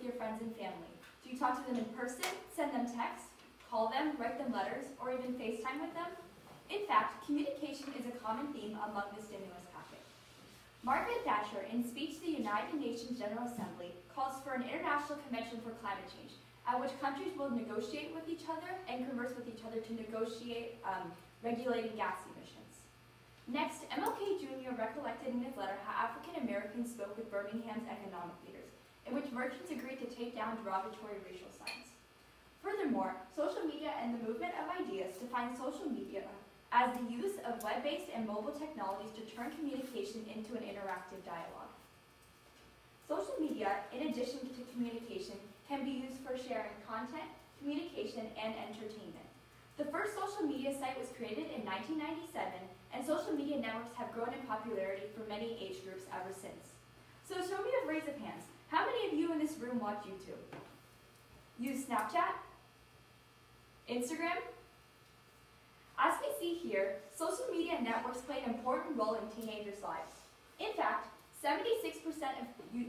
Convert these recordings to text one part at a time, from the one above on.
your friends and family? Do you talk to them in person, send them texts, call them, write them letters, or even FaceTime with them? In fact, communication is a common theme among the stimulus package. Margaret Thatcher, in speech to the United Nations General Assembly, calls for an international convention for climate change, at which countries will negotiate with each other and converse with each other to negotiate regulating gas emissions. Next, MLK Jr. recollected in his letter how African Americans spoke with Birmingham's economic leaders, in which merchants agreed to take down derogatory racial signs. Furthermore, social media and the movement of ideas define social media as the use of web-based and mobile technologies to turn communication into an interactive dialogue. Social media, in addition to communication, can be used for sharing content, communication, and entertainment. The first social media site was created in 1997, and social media networks have grown in popularity for many age groups ever since. So show me a raise of hands. How many of you in this room watch YouTube? Use Snapchat? Instagram? As we see here, social media networks play an important role in teenagers' lives. In fact, 76% of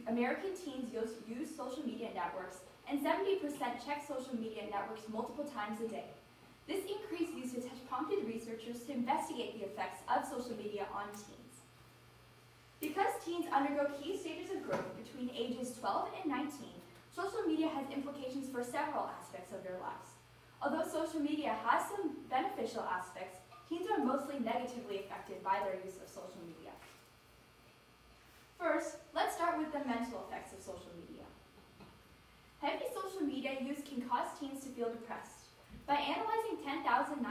American teens use social media networks, and 70% check social media networks multiple times a day. This increased usage has prompted researchers to investigate the effects of social media on teens. Because teens undergo key stages of growth between ages 12 and 19, social media has implications for several aspects of their lives. Although social media has some beneficial aspects, teens are mostly negatively affected by their use of social media. First, let's start with the mental effects of social media. Heavy social media use can cause teens to feel depressed. By analyzing 10,904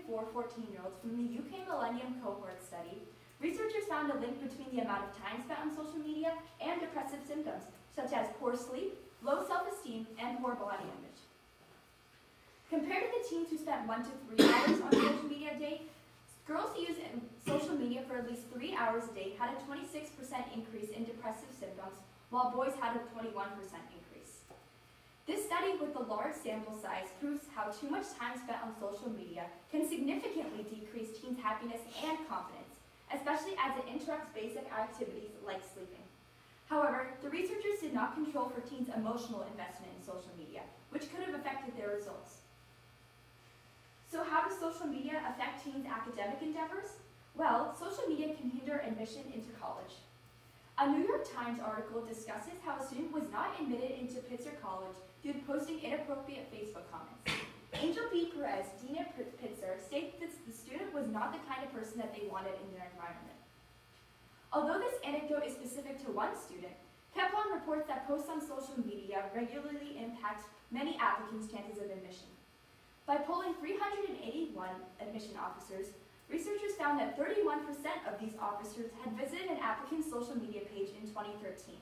14-year-olds from the UK Millennium Cohort Study, researchers found a link between the amount of time spent on social media and depressive symptoms, such as poor sleep, low self-esteem, and poor body image. Compared to the teens who spent 1 to 3 hours on social media a day, girls who use social media for at least 3 hours a day had a 26% increase in depressive symptoms, while boys had a 21% increase. This study with a large sample size proves how too much time spent on social media can significantly decrease teens' happiness and confidence, especially as it interrupts basic activities like sleeping. However, the researchers did not control for teens' emotional investment in social media, which could have affected their results. So how does social media affect teens' academic endeavors? Well, social media can hinder admission into college. A New York Times article discusses how a student was not admitted into Pitzer College due to posting inappropriate Facebook comments. Angel B. Perez, dean at Pitzer, states that the student was not the kind of person that they wanted in their environment. Although this anecdote is specific to one student, Kaplan reports that posts on social media regularly impact many applicants' chances of admission. By polling 381 admission officers, researchers found that 31% of these officers had visited an applicant's social media page in 2013.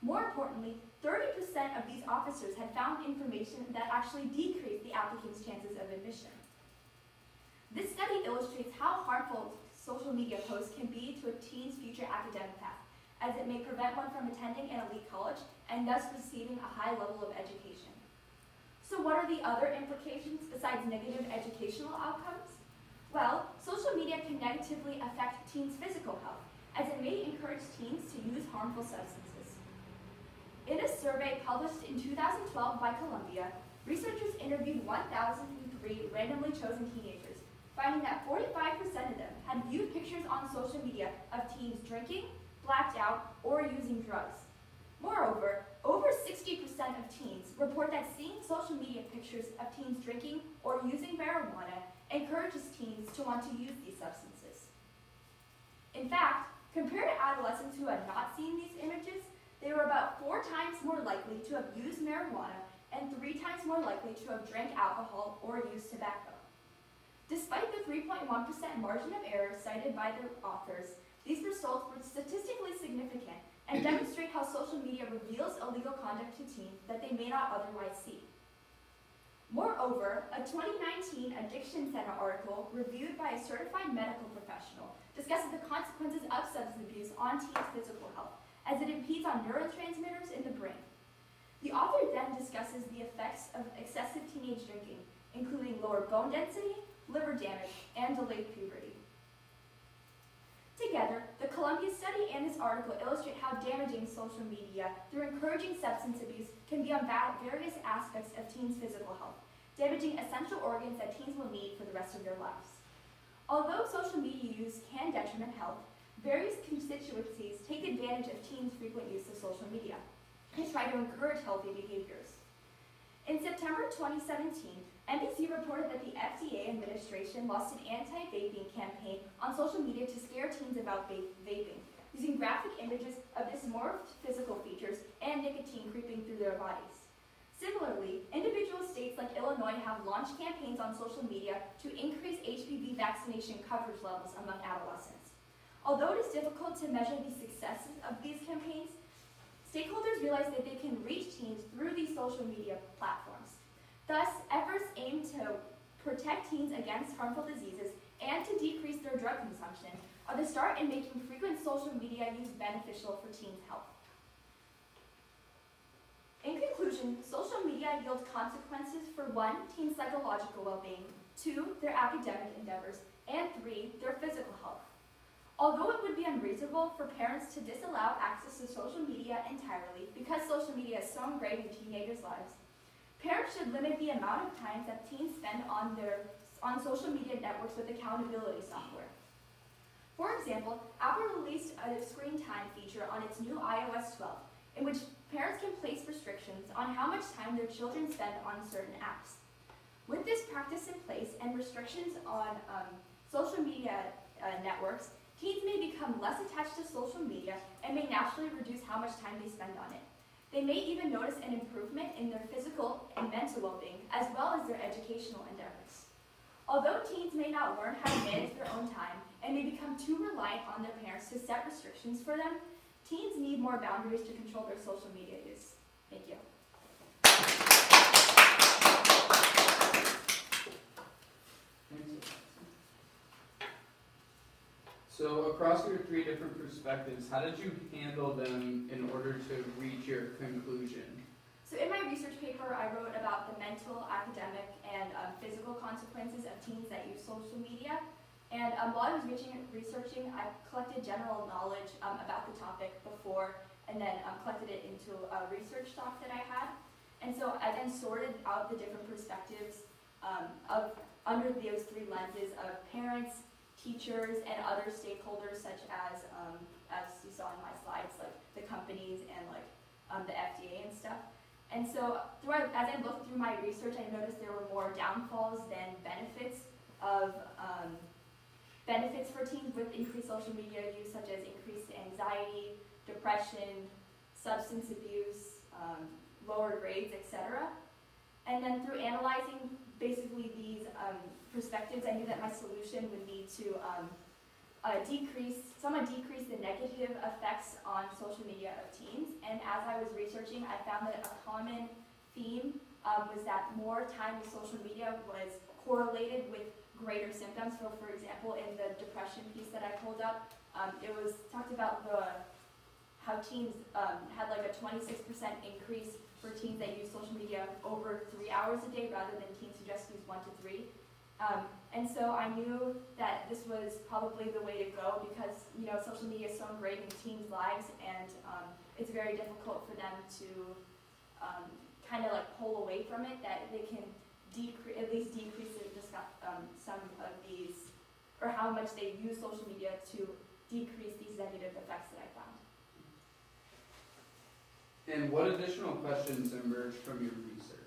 More importantly, 30% of these officers had found information that actually decreased the applicant's chances of admission. This study illustrates how harmful social media posts can be to a teen's future academic path, as it may prevent one from attending an elite college and thus receiving a high level of education. So what are the other implications besides negative educational outcomes? Well, social media can negatively affect teens' physical health, as it may encourage teens to use harmful substances. In a survey published in 2012 by Columbia, researchers interviewed 1,003 randomly chosen teenagers, finding that 45% of them had viewed pictures on social media of teens drinking, blacked out, or using drugs. Moreover, over 60% of teens report that seeing social media pictures of teens drinking or using marijuana encourages teens to want to use these substances. In fact, compared to adolescents who had not seen these images, they were about 4 times more likely to have used marijuana and 3 times more likely to have drank alcohol or used tobacco. Despite the 3.1% margin of error cited by the authors, these results were statistically significant and demonstrate how social media reveals illegal conduct to teens that they may not otherwise see. Moreover, a 2019 Addiction Center article reviewed by a certified medical professional discusses the consequences of substance abuse on teens' physical health, as it impedes on neurotransmitters in the brain. The author then discusses the effects of excessive teenage drinking, including lower bone density, liver damage, and delayed puberty. Together, the Columbia study and this article illustrate how damaging social media through encouraging substance abuse can be on various aspects of teens' physical health, damaging essential organs that teens will need for the rest of their lives. Although social media use can detriment health, various constituencies take advantage of teens' frequent use of social media and try to encourage healthy behaviors. In September 2017, NBC reported that the FDA administration launched an anti-vaping campaign on social media to scare teens about vaping, using graphic images of dysmorphed physical features and nicotine creeping through their bodies. Similarly, individual states like Illinois have launched campaigns on social media to increase HPV vaccination coverage levels among adolescents. Although it is difficult to measure the successes of these campaigns, stakeholders realize that they can reach teens through these social media platforms. Thus, efforts aim to protect teens against harmful diseases and to decrease their drug consumption are the start in making frequent social media use beneficial for teens' health. In conclusion, social media yields consequences for 1, teens' psychological well-being, 2, their academic endeavors, and 3, their physical health. Although it would be unreasonable for parents to disallow access to social media entirely because social media is so ingrained in teenagers' lives, parents should limit the amount of time that teens spend on social media networks with accountability software. For example, Apple released a screen time feature on its new iOS 12, in which parents can place restrictions on how much time their children spend on certain apps. With this practice in place and restrictions on social media networks, teens may become less attached to social media and may naturally reduce how much time they spend on it. They may even notice an improvement in their physical and mental well-being, as well as their educational endeavors. Although teens may not learn how to manage their own time and may become too reliant on their parents to set restrictions for them, teens need more boundaries to control their social media use. Thank you. So across your 3 different perspectives, how did you handle them in order to reach your conclusion? So in my research paper, I wrote about the mental, academic, and physical consequences of teens that use social media. And while I was researching, I collected general knowledge about the topic before, and then collected it into a research doc that I had. And so I then sorted out the different perspectives under those 3 lenses of parents, teachers, and other stakeholders, such as you saw in my slides, like the companies and the FDA and stuff. And so as I looked through my research, I noticed there were more downfalls than benefits for teens with increased social media use, such as increased anxiety, depression, substance abuse, lower grades, etc. And then through analyzing basically these perspectives, I knew that my solution would be to somewhat decrease the negative effects on social media of teens. And as I was researching, I found that a common theme was that more time with social media was correlated with greater symptoms. So for example, in the depression piece that I pulled up, it was talked about how teens had like a 26% increase for teens that use social media over 3 hours a day rather than teens who just use 1 to 3. And so I knew that this was probably the way to go because, social media is so ingrained in teens' lives, and it's very difficult for them to kind of pull away from it, that they can at least decrease some of these, or how much they use social media to decrease these negative effects that I found. And what additional questions emerged from your research?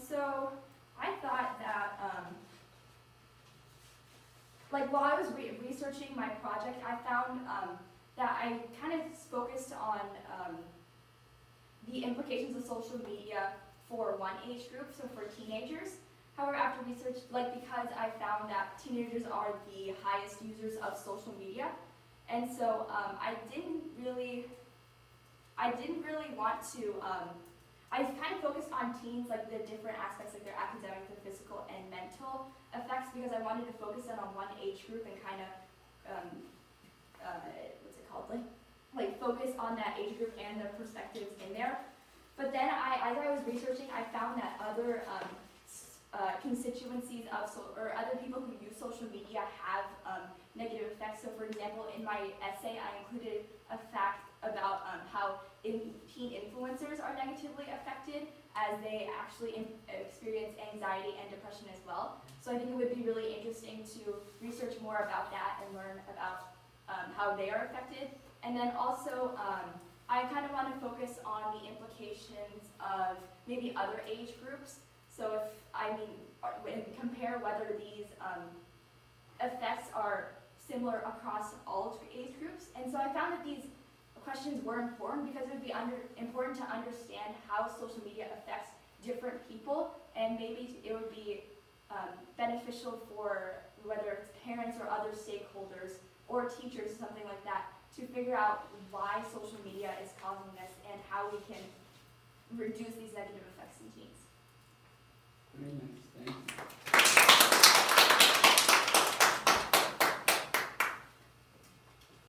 So I thought that, while I was researching my project, I found that I kind of focused on the implications of social media for one age group, so for teenagers. However, after research, because I found that teenagers are the highest users of social media, and so I didn't really want to. I kind of focused on teens, the different aspects, their academic, their physical, and mental effects, because I wanted to focus in on one age group and kind of, focus on that age group and the perspectives in there. But then, as I was researching, I found that other constituencies or other people who use social media have negative effects. So for example, in my essay, I included a fact about how teen influencers are negatively affected as they actually experience anxiety and depression as well. So I think it would be really interesting to research more about that and learn about how they are affected. And then also, I kind of want to focus on the implications of maybe other age groups. So if, compare whether these effects are similar across all age groups. And so I found that these questions were important because it would be important to understand how social media affects different people, and maybe it would be beneficial for whether it's parents or other stakeholders or teachers, something like that, to figure out why social media is causing this and how we can reduce these negative effects in teens. Very nice, thank you.